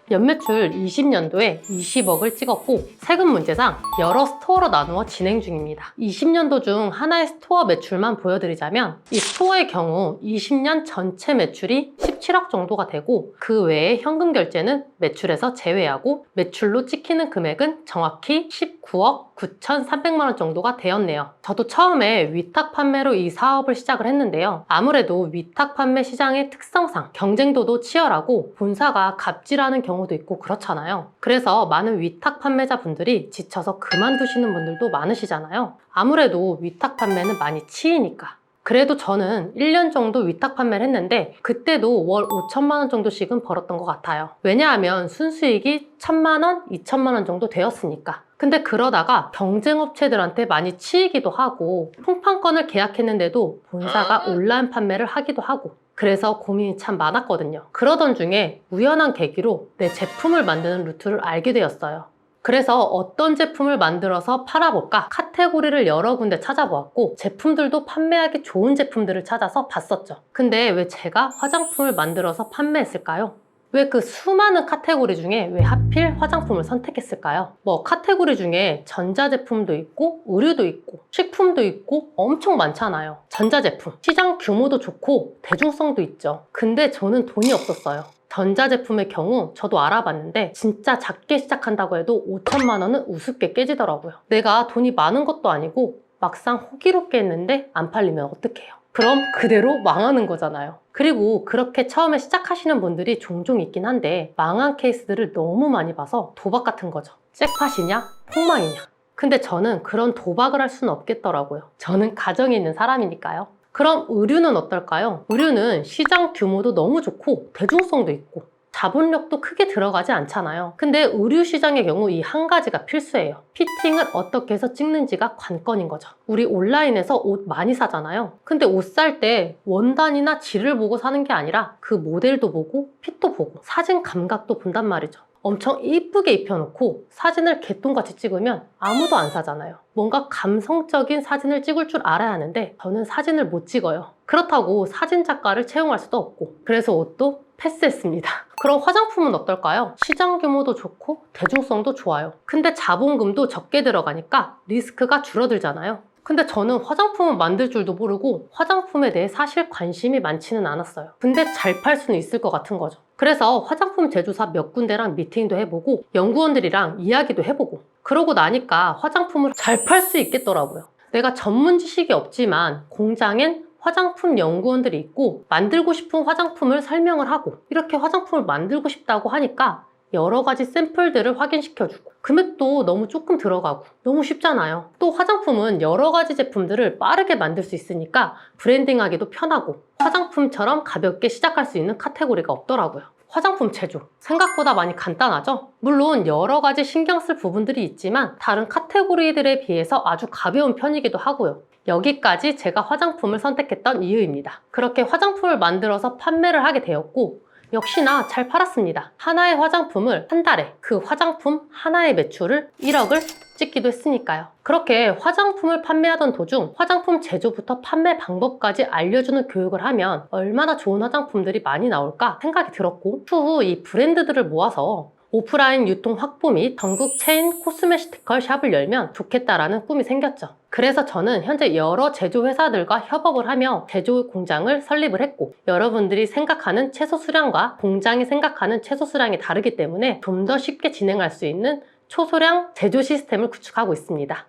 연매출 20년도에 20억을 찍었고 세금 문제상 여러 스토어로 나누어 진행 중입니다. 20년도 중 하나의 스토어 매출만 보여드리자면 이 스토어의 경우 20년 전체 매출이 17억 정도가 되고 그 외에 현금 결제는 매출에서 제외하고 매출로 찍히는 금액은 정확히 19억 9,300만 원 정도가 되었네요. 저도 처음에 위탁 판매로 이 사업을 시작을 했는데요. 아무래도 위탁 판매 시장의 특성상 경쟁도도 치열하고 본사가 갑질하는 경우도 있고 그렇잖아요. 그래서 많은 위탁 판매자분들이 지쳐서 그만두시는 분들도 많으시잖아요. 아무래도 위탁 판매는 많이 치이니까. 그래도 저는 1년 정도 위탁 판매를 했는데 그때도 월 5천만 원 정도씩은 벌었던 것 같아요. 왜냐하면 순수익이 1,000만 원, 2천만 원 정도 되었으니까. 근데 그러다가 경쟁업체들한테 많이 치이기도 하고 풍판권을 계약했는데도 본사가 온라인 판매를 하기도 하고 그래서 고민이 참 많았거든요. 그러던 중에 우연한 계기로 내 제품을 만드는 루트를 알게 되었어요. 그래서 어떤 제품을 만들어서 팔아볼까 카테고리를 여러 군데 찾아보았고 제품들도 판매하기 좋은 제품들을 찾아서 봤었죠. 근데 왜 제가 화장품을 만들어서 판매했을까요? 왜 그 수많은 카테고리 중에 왜 하필 화장품을 선택했을까요? 카테고리 중에 전자제품도 있고 의류도 있고 식품도 있고 엄청 많잖아요. 전자제품 시장 규모도 좋고 대중성도 있죠. 근데 저는 돈이 없었어요. 전자제품의 경우 저도 알아봤는데 진짜 작게 시작한다고 해도 5천만 원은 우습게 깨지더라고요. 내가 돈이 많은 것도 아니고 막상 호기롭게 했는데 안 팔리면 어떡해요? 그럼 그대로 망하는 거잖아요. 그리고 그렇게 처음에 시작하시는 분들이 종종 있긴 한데 망한 케이스들을 너무 많이 봐서 도박 같은 거죠. 잭팟이냐? 폭망이냐? 근데 저는 그런 도박을 할 수는 없겠더라고요. 저는 가정에 있는 사람이니까요. 그럼 의류는 어떨까요? 의류는 시장 규모도 너무 좋고 대중성도 있고 자본력도 크게 들어가지 않잖아요. 근데 의류 시장의 경우 이 한 가지가 필수예요. 피팅을 어떻게 해서 찍는지가 관건인 거죠. 우리 온라인에서 옷 많이 사잖아요. 근데 옷 살 때 원단이나 질을 보고 사는 게 아니라 그 모델도 보고 핏도 보고 사진 감각도 본단 말이죠. 엄청 이쁘게 입혀놓고 사진을 개똥같이 찍으면 아무도 안 사잖아요. 뭔가 감성적인 사진을 찍을 줄 알아야 하는데 저는 사진을 못 찍어요. 그렇다고 사진작가를 채용할 수도 없고 그래서 옷도 패스했습니다. 그럼 화장품은 어떨까요? 시장 규모도 좋고 대중성도 좋아요. 근데 자본금도 적게 들어가니까 리스크가 줄어들잖아요. 근데 저는 화장품을 만들 줄도 모르고 화장품에 대해 사실 관심이 많지는 않았어요. 근데 잘 팔 수는 있을 것 같은 거죠. 그래서 화장품 제조사 몇 군데랑 미팅도 해보고 연구원들이랑 이야기도 해보고 그러고 나니까 화장품을 잘 팔 수 있겠더라고요. 내가 전문 지식이 없지만 공장엔 화장품 연구원들이 있고 만들고 싶은 화장품을 설명을 하고 이렇게 화장품을 만들고 싶다고 하니까 여러 가지 샘플들을 확인시켜주고 금액도 너무 조금 들어가고 너무 쉽잖아요. 또 화장품은 여러 가지 제품들을 빠르게 만들 수 있으니까 브랜딩하기도 편하고 화장품처럼 가볍게 시작할 수 있는 카테고리가 없더라고요. 화장품 제조 생각보다 많이 간단하죠? 물론 여러 가지 신경 쓸 부분들이 있지만 다른 카테고리들에 비해서 아주 가벼운 편이기도 하고요. 여기까지 제가 화장품을 선택했던 이유입니다. 그렇게 화장품을 만들어서 판매를 하게 되었고 역시나 잘 팔았습니다. 하나의 화장품을 한 달에 그 화장품 하나의 매출을 1억을 찍기도 했으니까요. 그렇게 화장품을 판매하던 도중 화장품 제조부터 판매 방법까지 알려주는 교육을 하면 얼마나 좋은 화장품들이 많이 나올까 생각이 들었고 추후 이 브랜드들을 모아서 오프라인 유통 확보 및 전국 체인 코스메티컬 샵을 열면 좋겠다라는 꿈이 생겼죠. 그래서 저는 현재 여러 제조 회사들과 협업을 하며 제조 공장을 설립을 했고 여러분들이 생각하는 채소 수량과 공장이 생각하는 채소 수량이 다르기 때문에 좀 더 쉽게 진행할 수 있는 초소량 제조 시스템을 구축하고 있습니다.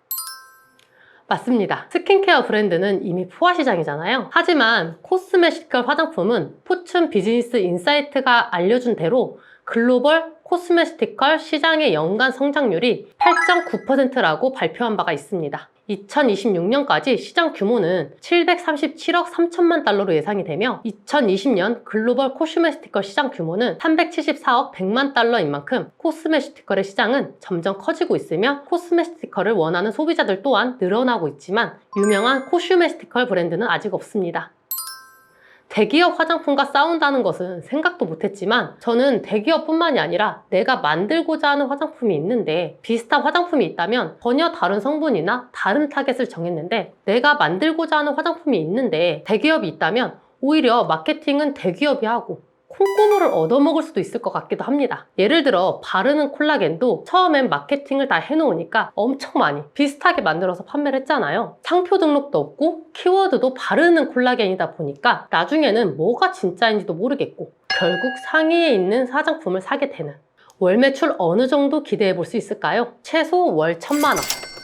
맞습니다. 스킨케어 브랜드는 이미 포화 시장이잖아요. 하지만 코스메티컬 화장품은 포춘 비즈니스 인사이트가 알려준 대로 글로벌 코스메티컬 시장의 연간 성장률이 8.9%라고 발표한 바가 있습니다. 2026년까지 시장 규모는 737억 3천만 달러로 예상이 되며 2020년 글로벌 코스메티컬 시장 규모는 374억 100만 달러인 만큼 코스메티컬의 시장은 점점 커지고 있으며 코스메티컬을 원하는 소비자들 또한 늘어나고 있지만 유명한 코스메티컬 브랜드는 아직 없습니다. 대기업 화장품과 싸운다는 것은 생각도 못했지만 저는 대기업뿐만이 아니라 내가 만들고자 하는 화장품이 있는데 비슷한 화장품이 있다면 전혀 다른 성분이나 다른 타겟을 정했는데 내가 만들고자 하는 화장품이 있는데 대기업이 있다면 오히려 마케팅은 대기업이 하고 콩고물을 얻어먹을 수도 있을 것 같기도 합니다. 예를 들어 바르는 콜라겐도 처음엔 마케팅을 다 해놓으니까 엄청 많이 비슷하게 만들어서 판매를 했잖아요. 상표 등록도 없고 키워드도 바르는 콜라겐이다 보니까 나중에는 뭐가 진짜인지도 모르겠고 결국 상위에 있는 화장품을 사게 되는. 월 매출 어느 정도 기대해 볼 수 있을까요? 최소 월 1,000만 원.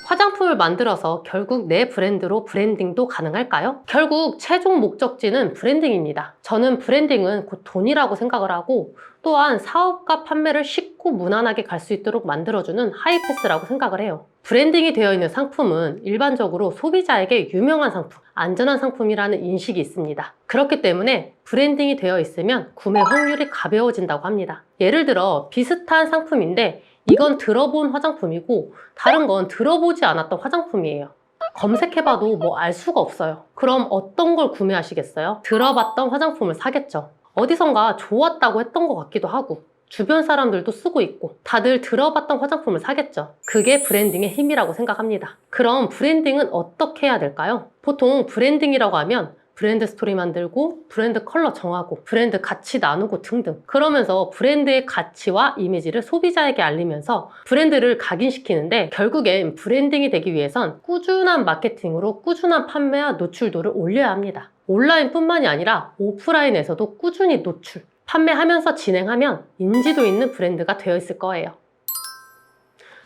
화장품을 만들어서 결국 내 브랜드로 브랜딩도 가능할까요? 결국 최종 목적지는 브랜딩입니다. 저는 브랜딩은 곧 돈이라고 생각을 하고 또한 사업과 판매를 쉽고 무난하게 갈 수 있도록 만들어주는 하이패스라고 생각을 해요. 브랜딩이 되어 있는 상품은 일반적으로 소비자에게 유명한 상품, 안전한 상품이라는 인식이 있습니다. 그렇기 때문에 브랜딩이 되어 있으면 구매 확률이 가벼워진다고 합니다. 예를 들어 비슷한 상품인데 이건 들어본 화장품이고 다른 건 들어보지 않았던 화장품이에요. 검색해봐도 뭐 알 수가 없어요. 그럼 어떤 걸 구매하시겠어요? 들어봤던 화장품을 사겠죠. 어디선가 좋았다고 했던 것 같기도 하고 주변 사람들도 쓰고 있고 다들 들어봤던 화장품을 사겠죠. 그게 브랜딩의 힘이라고 생각합니다. 그럼 브랜딩은 어떻게 해야 될까요? 보통 브랜딩이라고 하면 브랜드 스토리 만들고 브랜드 컬러 정하고 브랜드 가치 나누고 등등 그러면서 브랜드의 가치와 이미지를 소비자에게 알리면서 브랜드를 각인시키는데 결국엔 브랜딩이 되기 위해선 꾸준한 마케팅으로 꾸준한 판매와 노출도를 올려야 합니다. 온라인뿐만이 아니라 오프라인에서도 꾸준히 노출, 판매하면서 진행하면 인지도 있는 브랜드가 되어 있을 거예요.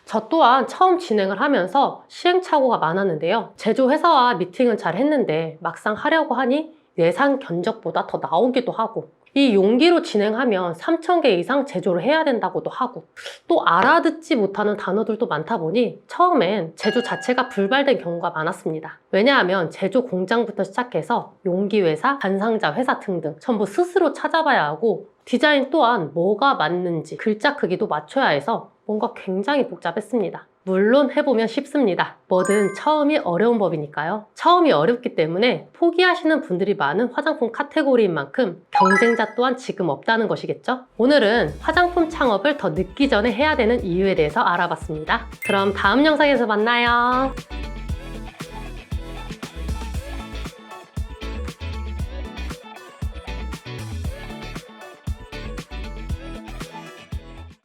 저 또한 처음 진행을 하면서 시행착오가 많았는데요. 제조회사와 미팅은 잘 했는데 막상 하려고 하니 예상 견적보다 더 나오기도 하고 이 용기로 진행하면 3,000개 이상 제조를 해야 된다고도 하고 또 알아듣지 못하는 단어들도 많다 보니 처음엔 제조 자체가 불발된 경우가 많았습니다. 왜냐하면 제조 공장부터 시작해서 용기회사, 간상자 회사 등등 전부 스스로 찾아봐야 하고 디자인 또한 뭐가 맞는지 글자 크기도 맞춰야 해서 뭔가 굉장히 복잡했습니다. 물론 해보면 쉽습니다. 뭐든 처음이 어려운 법이니까요. 처음이 어렵기 때문에 포기하시는 분들이 많은 화장품 카테고리인 만큼 경쟁자 또한 지금 없다는 것이겠죠? 오늘은 화장품 창업을 더 늦기 전에 해야 되는 이유에 대해서 알아봤습니다. 그럼 다음 영상에서 만나요.